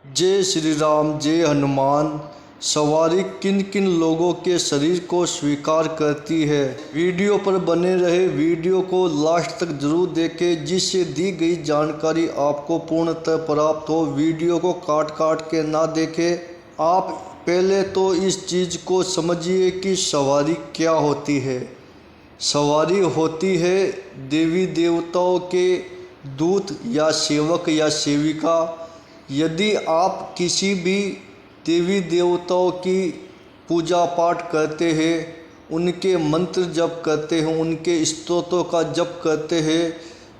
जय श्री राम, जय हनुमान। सवारी किन किन लोगों के शरीर को स्वीकार करती है? वीडियो पर बने रहे, वीडियो को लास्ट तक जरूर देखें जिससे दी गई जानकारी आपको पूर्णतः प्राप्त हो। वीडियो को काट काट के ना देखें। आप पहले तो इस चीज़ को समझिए कि सवारी क्या होती है। सवारी होती है देवी देवताओं के दूत या सेवक या सेविका। यदि आप किसी भी देवी देवताओं की पूजा पाठ करते हैं, उनके मंत्र जप करते हैं, उनके स्तोत्रों का जप करते हैं,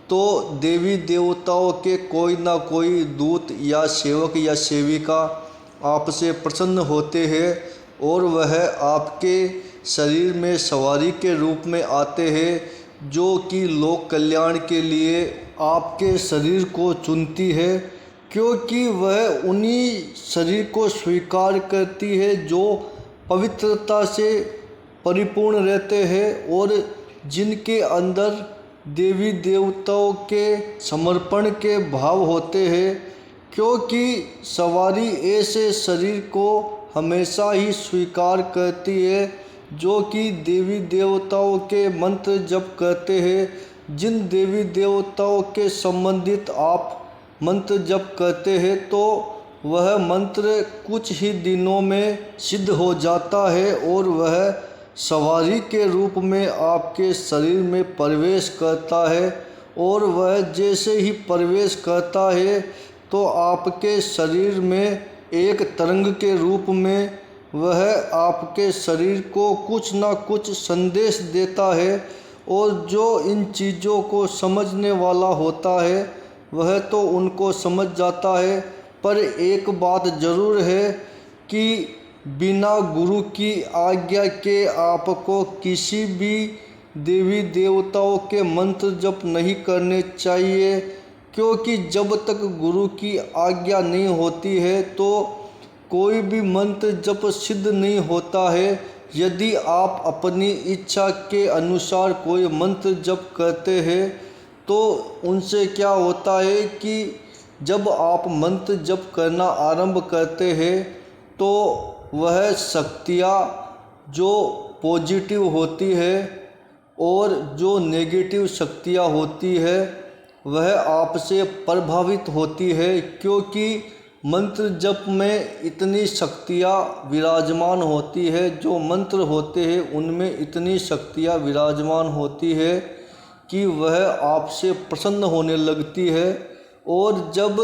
तो देवी देवताओं के कोई ना कोई दूत या सेवक या सेविका आपसे प्रसन्न होते हैं और वह आपके शरीर में सवारी के रूप में आते हैं, जो कि लोक कल्याण के लिए आपके शरीर को चुनती है, क्योंकि वह उन्हीं शरीर को स्वीकार करती है जो पवित्रता से परिपूर्ण रहते हैं और जिनके अंदर देवी देवताओं के समर्पण के भाव होते हैं। क्योंकि सवारी ऐसे शरीर को हमेशा ही स्वीकार करती है जो कि देवी देवताओं के मंत्र जप करते हैं। जिन देवी देवताओं के संबंधित आप मंत्र जप करते हैं तो वह मंत्र कुछ ही दिनों में सिद्ध हो जाता है और वह सवारी के रूप में आपके शरीर में प्रवेश करता है। और वह जैसे ही प्रवेश करता है तो आपके शरीर में एक तरंग के रूप में वह आपके शरीर को कुछ ना कुछ संदेश देता है। और जो इन चीज़ों को समझने वाला होता है वह तो उनको समझ जाता है, पर एक बात ज़रूर है कि बिना गुरु की आज्ञा के आपको किसी भी देवी देवताओं के मंत्र जप नहीं करने चाहिए। क्योंकि जब तक गुरु की आज्ञा नहीं होती है तो कोई भी मंत्र जप सिद्ध नहीं होता है। यदि आप अपनी इच्छा के अनुसार कोई मंत्र जप करते हैं तो उनसे क्या होता है कि जब आप मंत्र जप करना आरंभ करते हैं तो वह शक्तियाँ जो पॉजिटिव होती है और जो नेगेटिव शक्तियाँ होती है वह आपसे प्रभावित होती है। क्योंकि मंत्र जप में इतनी शक्तियाँ विराजमान होती है, जो मंत्र होते हैं उनमें इतनी शक्तियाँ विराजमान होती है कि वह आपसे प्रसन्न होने लगती है। और जब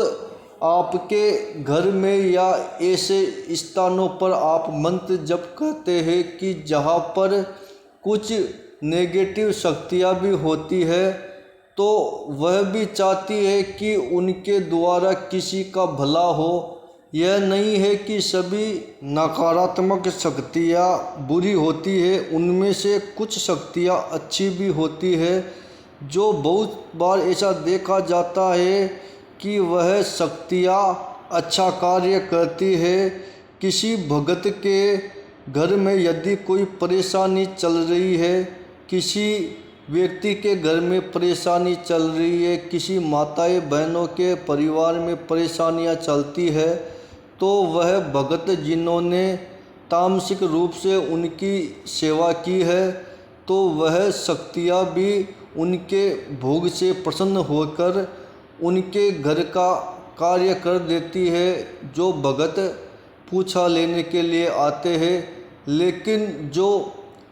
आपके घर में या ऐसे स्थानों पर आप मंत्र जप करते हैं कि जहाँ पर कुछ नेगेटिव शक्तियाँ भी होती है, तो वह भी चाहती है कि उनके द्वारा किसी का भला हो। यह नहीं है कि सभी नकारात्मक शक्तियाँ बुरी होती है, उनमें से कुछ शक्तियाँ अच्छी भी होती है। जो बहुत बार ऐसा देखा जाता है कि वह शक्तियाँ अच्छा कार्य करती है। किसी भगत के घर में यदि कोई परेशानी चल रही है, किसी व्यक्ति के घर में परेशानी चल रही है, किसी माताएं बहनों के परिवार में परेशानियां चलती है, तो वह भगत जिन्होंने तामसिक रूप से उनकी सेवा की है, तो वह शक्तियाँ भी उनके भोग से प्रसन्न होकर उनके घर का कार्य कर देती है जो भगत पूछा लेने के लिए आते हैं। लेकिन जो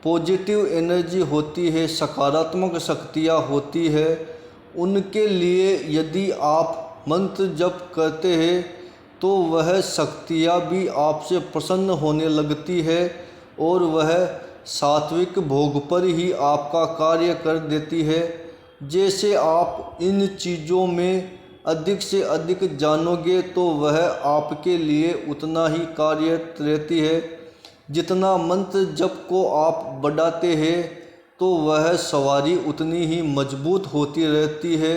पॉजिटिव एनर्जी होती है, सकारात्मक शक्तियाँ होती है, उनके लिए यदि आप मंत्र जप करते हैं तो वह शक्तियाँ भी आपसे प्रसन्न होने लगती है और वह सात्विक भोग पर ही आपका कार्य कर देती है। जैसे आप इन चीज़ों में अधिक से अधिक जानोगे तो वह आपके लिए उतना ही कार्यरत रहती है। जितना मंत्र जप को आप बढ़ाते हैं तो वह सवारी उतनी ही मजबूत होती रहती है।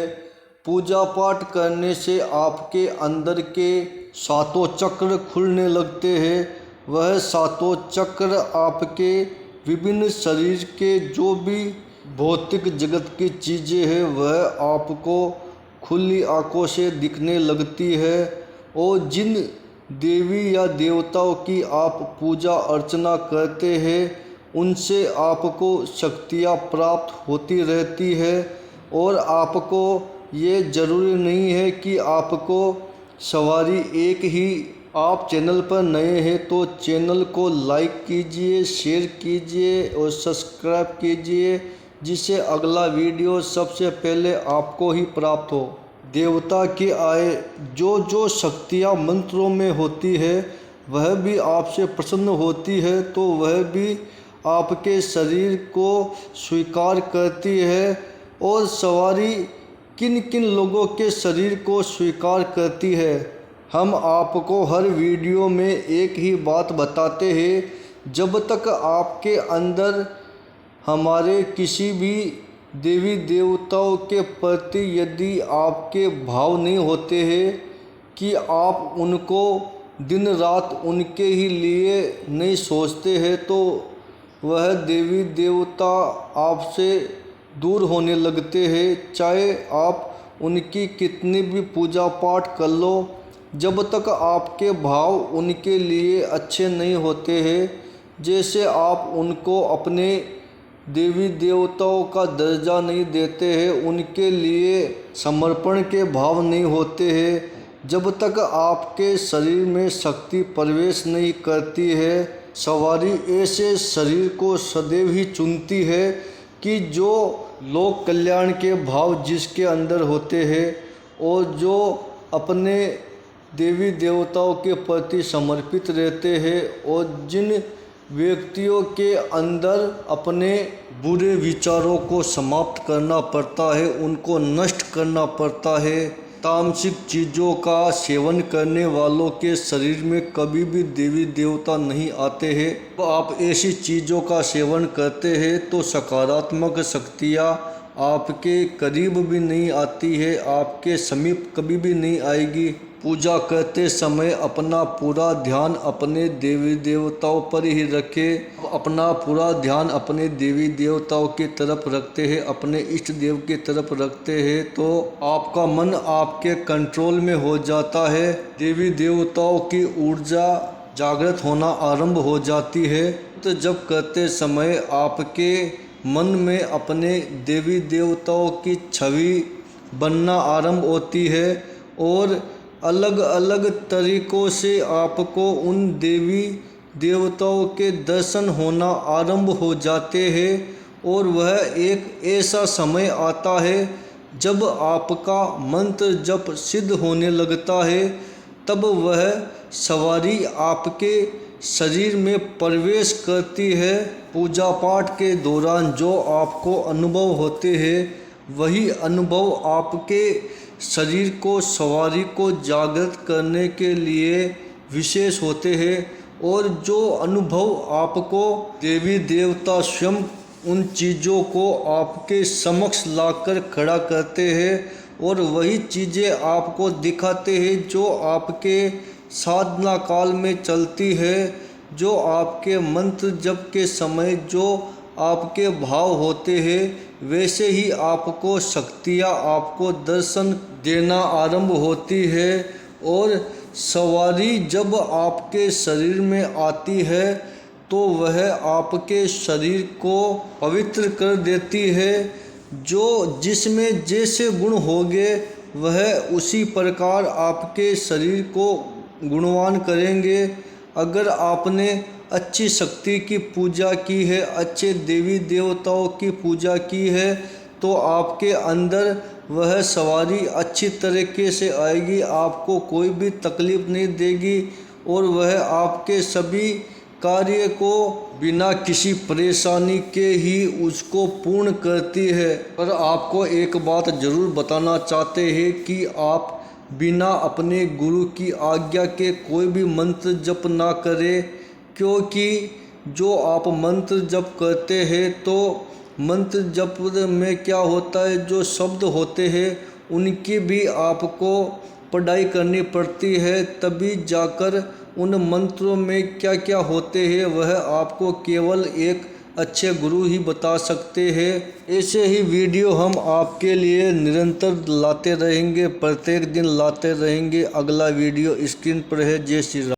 पूजा पाठ करने से आपके अंदर के सातों चक्र खुलने लगते हैं। वह सातों चक्र आपके विभिन्न शरीर के जो भी भौतिक जगत की चीज़ें हैं वह आपको खुली आंखों से दिखने लगती है। और जिन देवी या देवताओं की आप पूजा अर्चना करते हैं उनसे आपको शक्तियाँ प्राप्त होती रहती है। और आपको ये ज़रूरी नहीं है कि आपको सवारी एक ही। आप चैनल पर नए हैं तो चैनल को लाइक कीजिए, शेयर कीजिए और सब्सक्राइब कीजिए, जिससे अगला वीडियो सबसे पहले आपको ही प्राप्त हो। देवता की आए जो शक्तियाँ मंत्रों में होती है वह भी आपसे प्रसन्न होती है, तो वह भी आपके शरीर को स्वीकार करती है। और सवारी किन किन लोगों के शरीर को स्वीकार करती है, हम आपको हर वीडियो में एक ही बात बताते हैं। जब तक आपके अंदर हमारे किसी भी देवी देवताओं के प्रति यदि आपके भाव नहीं होते हैं कि आप उनको दिन रात उनके ही लिए नहीं सोचते हैं, तो वह देवी देवता आपसे दूर होने लगते हैं। चाहे आप उनकी कितनी भी पूजा पाठ कर लो, जब तक आपके भाव उनके लिए अच्छे नहीं होते हैं, जैसे आप उनको अपने देवी देवताओं का दर्जा नहीं देते हैं, उनके लिए समर्पण के भाव नहीं होते हैं, जब तक आपके शरीर में शक्ति प्रवेश नहीं करती है, सवारी ऐसे शरीर को सदैव ही चुनती है कि जो लोक कल्याण के भाव जिसके अंदर होते हैं और जो अपने देवी देवताओं के प्रति समर्पित रहते हैं, और जिन व्यक्तियों के अंदर अपने बुरे विचारों को समाप्त करना पड़ता है, उनको नष्ट करना पड़ता है। तामसिक चीज़ों का सेवन करने वालों के शरीर में कभी भी देवी देवता नहीं आते हैं। तो आप ऐसी चीज़ों का सेवन करते हैं तो सकारात्मक शक्तियाँ आपके करीब भी नहीं आती है, आपके समीप कभी भी नहीं आएगी। पूजा करते समय अपना पूरा ध्यान अपने देवी देवताओं पर ही रखें। अपना पूरा ध्यान अपने देवी देवताओं की तरफ रखते हैं, अपने इष्ट देव की तरफ रखते हैं, तो आपका मन आपके कंट्रोल में हो जाता है। देवी देवताओं की ऊर्जा जागृत होना आरंभ हो जाती है। तो जब करते समय आपके मन में अपने देवी देवताओं की छवि बनना आरंभ होती है, और अलग अलग तरीक़ों से आपको उन देवी देवताओं के दर्शन होना आरंभ हो जाते हैं। और वह एक ऐसा समय आता है जब आपका मंत्र जप सिद्ध होने लगता है, तब वह सवारी आपके शरीर में प्रवेश करती है। पूजा पाठ के दौरान जो आपको अनुभव होते हैं वही अनुभव आपके शरीर को सवारी को जागृत करने के लिए विशेष होते हैं। और जो अनुभव आपको देवी देवता स्वयं उन चीज़ों को आपके समक्ष लाकर खड़ा करते हैं, और वही चीज़ें आपको दिखाते हैं जो आपके साधना काल में चलती है, जो आपके मंत्र जप के समय जो आपके भाव होते हैं वैसे ही आपको शक्तियाँ आपको दर्शन देना आरंभ होती है। और सवारी जब आपके शरीर में आती है तो वह आपके शरीर को पवित्र कर देती है। जो जिसमें जैसे गुण होंगे वह उसी प्रकार आपके शरीर को गुणवान करेंगे। अगर आपने अच्छी शक्ति की पूजा की है, अच्छे देवी देवताओं की पूजा की है, तो आपके अंदर वह सवारी अच्छी तरीके से आएगी, आपको कोई भी तकलीफ़ नहीं देगी, और वह आपके सभी कार्य को बिना किसी परेशानी के ही उसको पूर्ण करती है। पर आपको एक बात ज़रूर बताना चाहते हैं कि आप बिना अपने गुरु की आज्ञा के कोई भी मंत्र जप ना करें, क्योंकि जो आप मंत्र जप करते हैं तो मंत्र जप में क्या होता है, जो शब्द होते हैं उनकी भी आपको पढ़ाई करनी पड़ती है, तभी जाकर उन मंत्रों में क्या क्या होते हैं वह आपको केवल एक अच्छे गुरु ही बता सकते हैं। ऐसे ही वीडियो हम आपके लिए निरंतर लाते रहेंगे, प्रत्येक दिन लाते रहेंगे। अगला वीडियो स्क्रीन पर है। जय श्री राम।